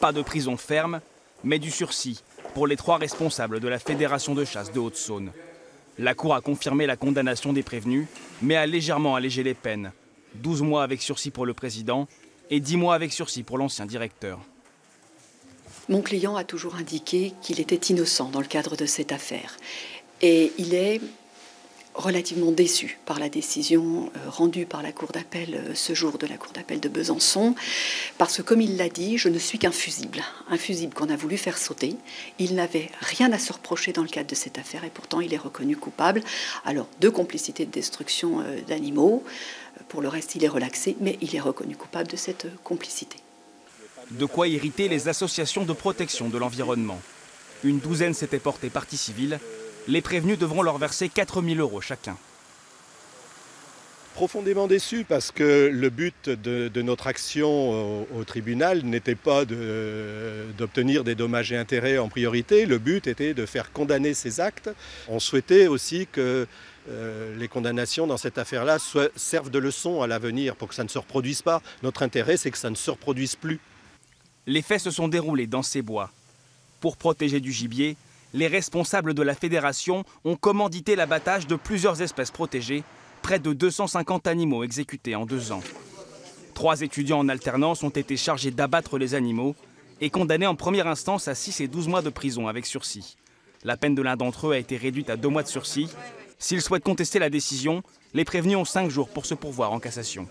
Pas de prison ferme, mais du sursis pour les 3 responsables de la Fédération de chasse de Haute-Saône. La Cour a confirmé la condamnation des prévenus, mais a légèrement allégé les peines. 12 mois avec sursis pour le président et 10 mois avec sursis pour l'ancien directeur. Mon client a toujours indiqué qu'il était innocent dans le cadre de cette affaire. Et il est relativement déçu par la décision rendue par la Cour d'appel ce jour de la Cour d'appel de Besançon, parce que, comme il l'a dit, je ne suis qu'un fusible qu'on a voulu faire sauter. Il n'avait rien à se reprocher dans le cadre de cette affaire et pourtant il est reconnu coupable. Alors, de complicité de destruction d'animaux, pour le reste il est relaxé, mais il est reconnu coupable de cette complicité. De quoi irriter les associations de protection de l'environnement. Une douzaine s'était portée partie civile. Les prévenus devront leur verser 4 000 € chacun. Profondément déçu parce que le but de notre action au tribunal n'était pas d'obtenir des dommages et intérêts en priorité. Le but était de faire condamner ces actes. On souhaitait aussi que les condamnations dans cette affaire-là servent de leçon à l'avenir pour que ça ne se reproduise pas. Notre intérêt, c'est que ça ne se reproduise plus. Les faits se sont déroulés dans ces bois. Pour protéger du gibier, les responsables de la fédération ont commandité l'abattage de plusieurs espèces protégées, près de 250 animaux exécutés en 2 ans. 3 étudiants en alternance ont été chargés d'abattre les animaux et condamnés en première instance à 6 et 12 mois de prison avec sursis. La peine de l'un d'entre eux a été réduite à 2 mois de sursis. S'ils souhaitent contester la décision, les prévenus ont 5 jours pour se pourvoir en cassation.